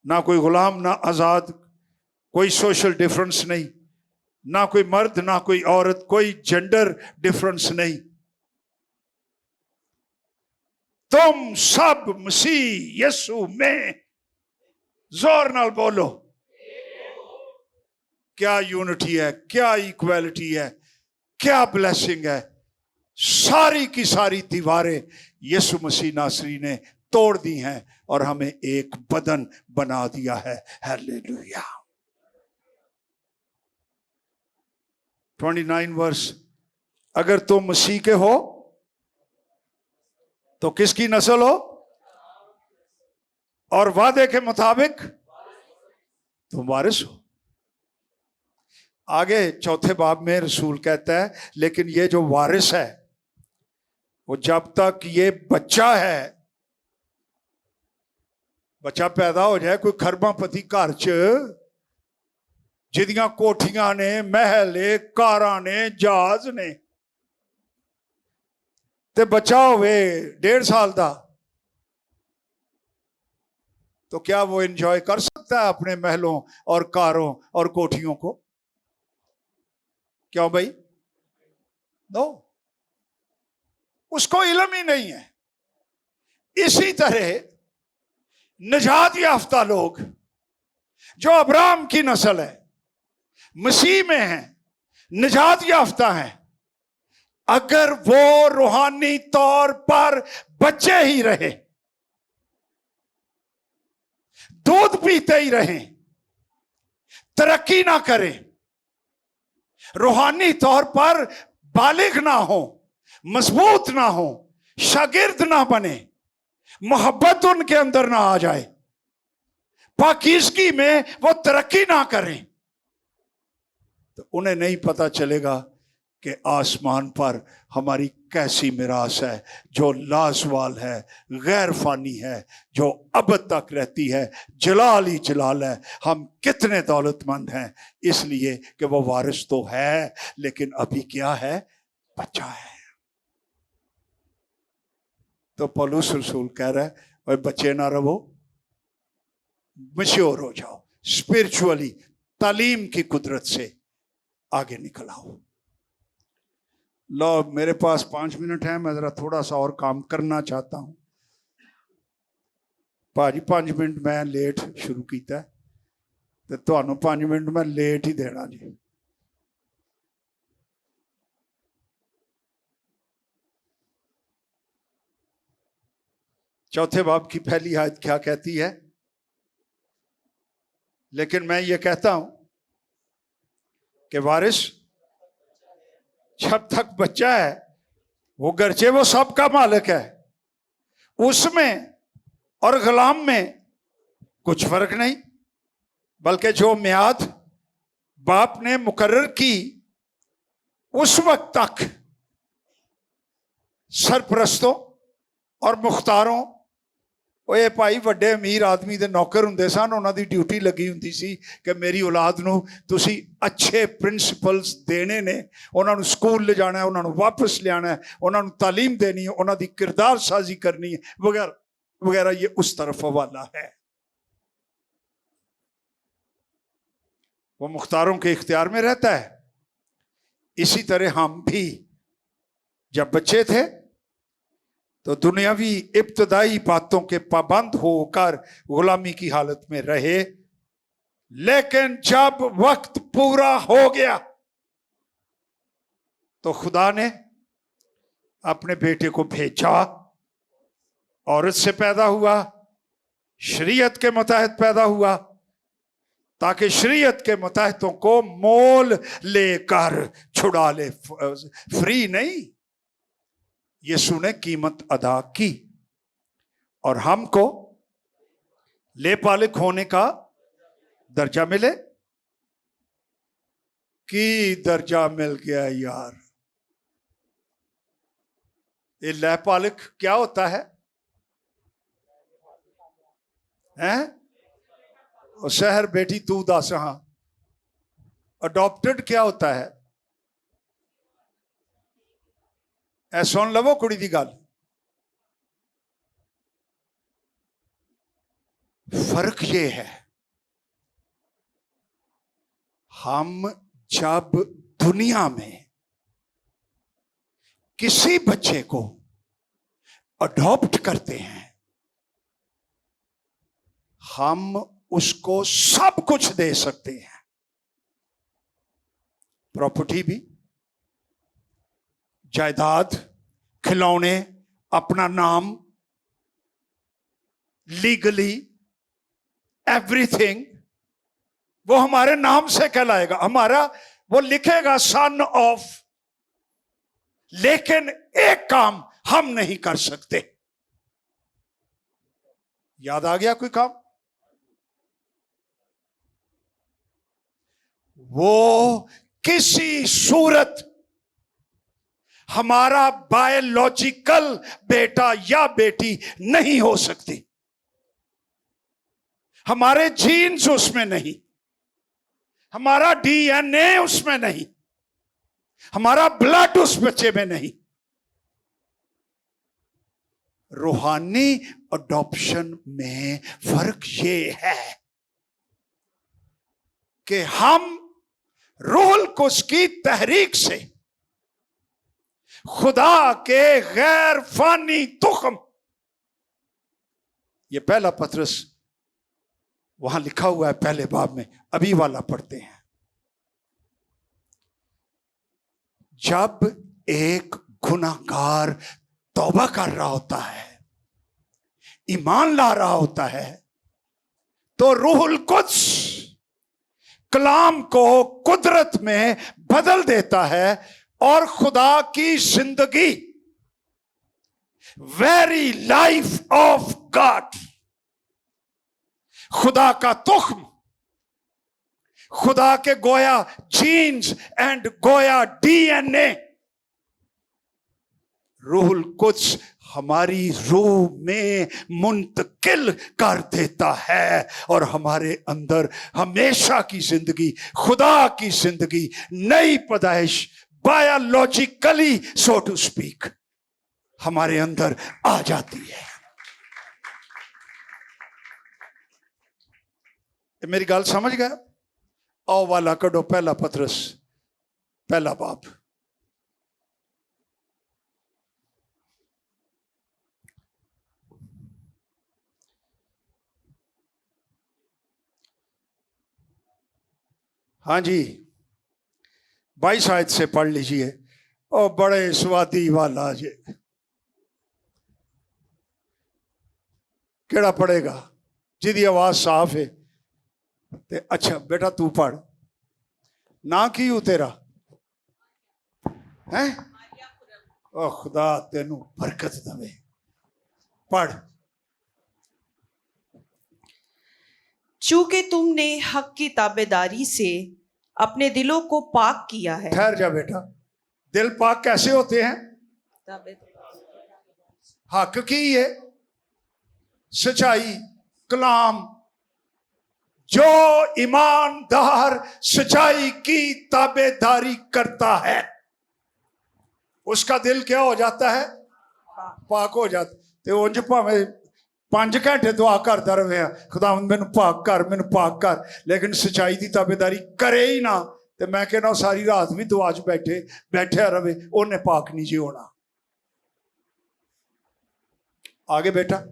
ना कोई गुलाम ना आजाद, कोई सोशल डिफरेंस नहीं, ना कोई मर्द ना कोई औरत, कोई जेंडर डिफरेंस नहीं। तुम सब मसीह यीशु में, जोर नाल बोलो, क्या यूनिटी है, क्या इक्वालिटी है, क्या ब्लेसिंग है। सारी की सारी दीवारें यीशु मसीह नासरी ने तोड़ दी हैं और हमें एक बदन बना दिया है। हालेलुया। 29 वर्ष, अगर तुम मसीह के हो तो किसकी नस्ल हो? और वादे के मुताबिक तुम वारिस हो। आगे चौथे बाब में रसूल कहता है, लेकिन ये जो वारिस है वो जब तक ये बच्चा है, बच्चा पैदा हो जाए कोई खरबापति घर च जिदियां कोठियां ने, महल ने, कारां ने, जहाज ने, ते बच्चा होवे 1.5 साल का, तो क्या वो एंजॉय कर सकता है अपने महलों और कारों और कोठियों को? क्यों भाई? नो, उसको इल्म ही नहीं है। इसी तरह निजात याफ्ता लोग जो अब्राहम की नस्ल है, मसीह में है, निजात याफ्ता है, अगर वो रूहानी तौर पर बच्चे ही रहे, दूध पीते ही रहे, तरक्की ना करें, रूहानी तौर पर बालिग ना हो, मजबूत ना हो, शागिर्द ना बने, मोहब्बत उनके अंदर ना आ जाए, पाकीज़गी में वो तरक्की ना करें, तो उन्हें नहीं पता चलेगा कि आसमान पर हमारी कैसी मिरास है जो लाजवाल है, गैर फानी है, जो अब तक रहती है, जलाल ही जलाल है। हम कितने दौलतमंद हैं इसलिए कि वो वारिस तो है, लेकिन अभी क्या है? बच्चा है। तो पौलुस रसूल कह रहा है, भाई बच्चे ना रहो, मैच्योर हो जाओ, स्पिरिचुअली तालीम की कुदरत से आगे निकल आओ। लो, मेरे पास 5 मिनट है, मैं जरा थोड़ा सा और काम करना चाहता हूं। भाजी 5 मिनट मैं लेट शुरू किया, तो तुहानू 5 मिनट मैं लेट ही देना जी। चौथे बाब की पहली आयत क्या कहती है? लेकिन मैं ये कहता हूं कि वारिस जब तक बच्चा है, वो गर्चे वो सबका मालिक है, उसमें और गुलाम में कुछ फर्क नहीं, बल्कि जो मियाद बाप ने मुकर्रर की उस वक्त तक सरपरस्तों और मुख्तारों, ओए भाई वड्डे अमीर आदमी दे नौकर हुंदे सन, उन्हां दी ड्यूटी लगी हुंदी सी कि मेरी औलाद नूं तुसी अच्छे प्रिंसिपल्स देने ने, उन्हां नूं स्कूल ले जाना है, उन्हां नूं वापस लियाना है, उन्हां नूं तालीम देनी है, उन्हां दी किरदार साजी करनी है, वगैरह वगैरह। ये उस तरफ हवाला है, वो मुख्तारों के इख्तियार में रहता है। इसी तरह हम भी जब बच्चे थे तो दुनियावी इब्तदाई बातों के पाबंद होकर गुलामी की हालत में रहे, लेकिन जब वक्त पूरा हो गया तो खुदा ने अपने बेटे को भेजा। औरत से पैदा हुआ, शरीयत के मुताबिक पैदा हुआ, ताकि शरीयत के मुताबिकों को मोल लेकर छुड़ा ले। फ्री नहीं, यीशु ने कीमत अदा की और हमको लेपालिक होने का दर्जा मिले। की दर्जा मिल गया यार। ये लेपालिक क्या होता है? हैं? और शहर बेटी तू दस। हाँ, अडॉप्टेड क्या होता है? ऐ सुन लवो कुड़ी दी गल। फर्क ये है, हम जब दुनिया में किसी बच्चे को अडॉप्ट करते हैं, हम उसको सब कुछ दे सकते हैं, प्रॉपर्टी भी, जायदाद, खिलौने, अपना नाम, लीगली एवरीथिंग वो हमारे नाम से कहलाएगा, हमारा वो लिखेगा सन ऑफ। लेकिन एक काम हम नहीं कर सकते। याद आ गया कोई काम? वो किसी सूरत हमारा बायोलॉजिकल बेटा या बेटी नहीं हो सकती। हमारे जीन्स उसमें नहीं, हमारा डीएनए उसमें नहीं, हमारा ब्लड उस बच्चे में नहीं। रूहानी अडॉप्शन में फर्क ये है कि हम रूहुल कुद्स की तहरीक से खुदा के गैर फानी तुख्म, ये पहला पत्रस वहां लिखा हुआ है पहले बाब में, अभी वाला पढ़ते हैं। जब एक गुनाहगार तौबा कर रहा होता है, ईमान ला रहा होता है, तो रूहुल कुद्स कलाम को कुदरत में बदल देता है और खुदा की जिंदगी, वेरी लाइफ ऑफ गॉड, खुदा का तुख्म, खुदा के गोया जीन्स एंड गोया डीएनए, रूहुल कुद्स हमारी रूह में मुंतकिल कर देता है और हमारे अंदर हमेशा की जिंदगी, खुदा की जिंदगी, नई पैदाइश, बायोलॉजिकली सो टू स्पीक, हमारे अंदर आ जाती है। मेरी गल समझ गया? आओ वाला कड़ो पहला पत्रस पहला बाब। हाँ जी, 22 आयत से पढ़ लीजिए। ओ बड़े स्वादी वाला जे, केड़ा पढ़ेगा? जिदी आवाज साफ है ते अच्छा बेटा तू पढ़। ना की हूं तेरा है? ओ खुदा तेनू बरकत दवे, पढ़। चूंकि तुमने हक की ताबेदारी से अपने दिलों को पाक किया है। ठहर जा बेटा, दिल पाक कैसे होते हैं? हक की है, सच्चाई, कलाम। जो ईमानदार सच्चाई की ताबेदारी करता है उसका दिल क्या हो जाता है? पाक हो जाता। तो उंज भावें 5 घंटे दुआ करता रहे, खुदा मैनू पाक कर, मैनू पाक कर, लेकिन सच्चाई की ताबेदारी करे ही ना, तो मैं कहना सारी रात भी दुआ च बैठे रहे, उन्हें पाक नहीं जी होना। आगे बेटा।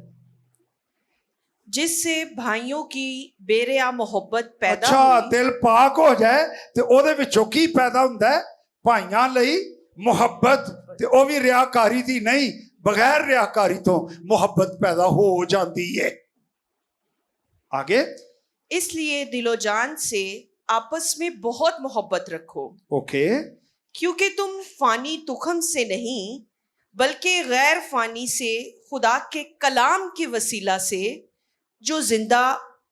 जिससे भाइयों की बेरिया मोहब्बत पैदा अच्छा, हुई। दिल पाक हो जाए ते ओदे विचों की पैदा हुंदा है? भाइयां लई मुहब्बत, ते ओ भी रियाकारी दी नहीं, बगैर रियाकारी तो मुहब्बत पैदा हो जाती है। आगे। इसलिए दिलो जान से आपस में बहुत मोहब्बत रखो, ओके। क्योंकि तुम फानी तुखम से नहीं बल्कि गैर फानी से खुदा के कलाम के वसीला से जो जिंदा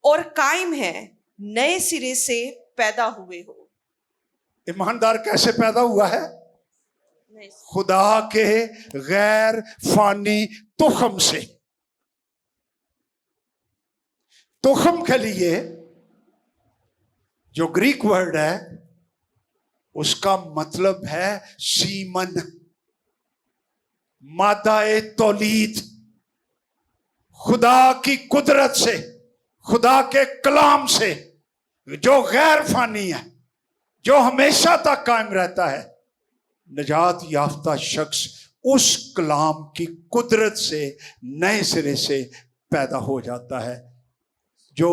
और कायम है नए सिरे से पैदा हुए हो। ईमानदार कैसे पैदा हुआ है? खुदा के गैर फानी तुखम से। तुखम के लिए जो ग्रीक वर्ड है उसका मतलब है सीमन, मादाए तौलीद। खुदा की कुदरत से, खुदा के कलाम से, जो गैर फानी है, जो हमेशा तक कायम रहता है, निजात याफ्ता शख्स उस कलाम की कुदरत से नए सिरे से पैदा हो जाता है। जो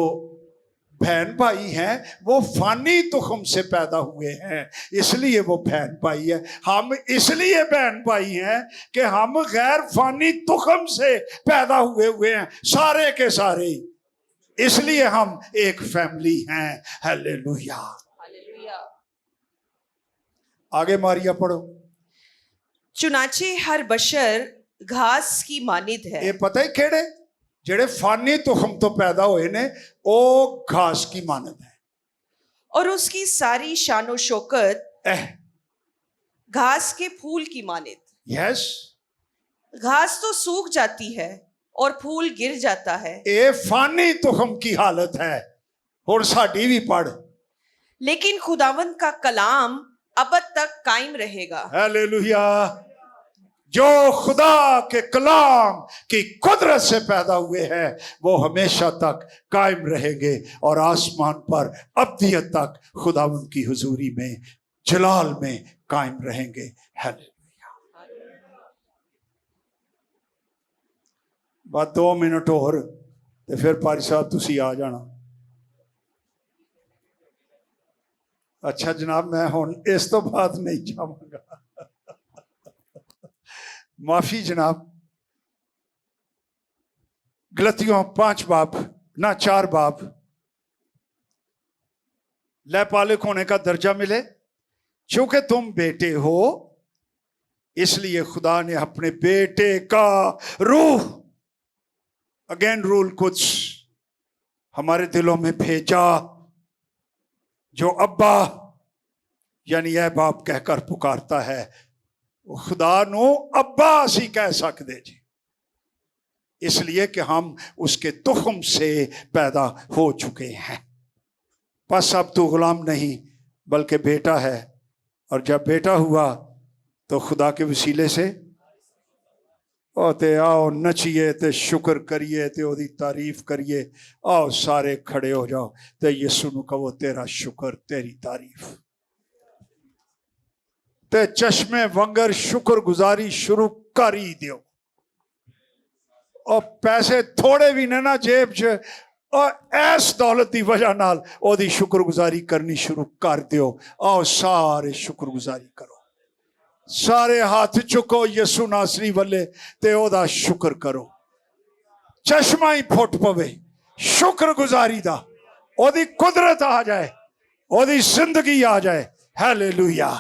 बहन भाई हैं वो फानी तुखम से पैदा हुए हैं, इसलिए वो बहन भाई है। हम इसलिए बहन भाई हैं कि हम गैर फानी तुखम से पैदा हुए हैं, सारे के सारे। इसलिए हम एक फैमिली हैं। हालेलुया। आगे मारिया पढ़ो। चुनाचे हर बशर घास की मानिद है। ये पता ही केड़े जेड़े फानी तुखम तो पैदा हुए ने, ओ घास की मानद है। और उसकी सारी शानो शौकत घास के फूल की मानिद। यस। घास तो सूख जाती है और फूल गिर जाता है, ये फानी तुखम की हालत है। और साडी भी पढ़। लेकिन खुदावंद का कलाम अबद तक कायम रहेगा। हालेलुया। जो खुदा के कलाम की कुदरत से पैदा हुए हैं वो हमेशा तक कायम रहेंगे और आसमान पर अब्दियत तक खुदावंद की हुजूरी में, जलाल में कायम रहेंगे। हालेलुया। बस 2 मिनट और तो फिर पारी साहब तुसी आ जाना। अच्छा जनाब, मैं हुण इस तो बाद नहीं जावांगा, माफी जनाब। गलतियों 5 बाब ना 4 बाब। ले पालक होने का दर्जा मिले, क्योंकि तुम बेटे हो इसलिए खुदा ने अपने बेटे का रूह, अगेन रूल कुछ, हमारे दिलों में भेजा, जो अब्बा यानी ऐ बाप कहकर पुकारता है। खुदा नो अब्बा असी कह सकते जी, इसलिए कि हम उसके तुखम से पैदा हो चुके हैं। बस अब तो गुलाम नहीं बल्कि बेटा है, और जब बेटा हुआ तो खुदा के वसीले से ओ ते आओ नचिए ते शुक्र करिए ते ओदी तारीफ करिए। आओ सारे खड़े हो जाओ ते यीशु नु कहो तेरा शुक्र तेरी तारीफ, ते चश्मे वंगर शुक्र गुजारी शुरू कर ही दियो। और पैसे थोड़े भी ने ना जेब च, और ऐस दौलत की वजह नाल ओदी शुक्र गुजारी करनी शुरू कर दियो। आओ सारे शुक्र गुजारी करो, सारे हाथ चुको यीशु नासरी वाले ते ओदा शुक्र करो। चश्मा ही फुट पवे शुक्र गुजारी दा, ओदी कुदरत आ जाए, ओदी जिंदगी आ जाए। हालेलुया।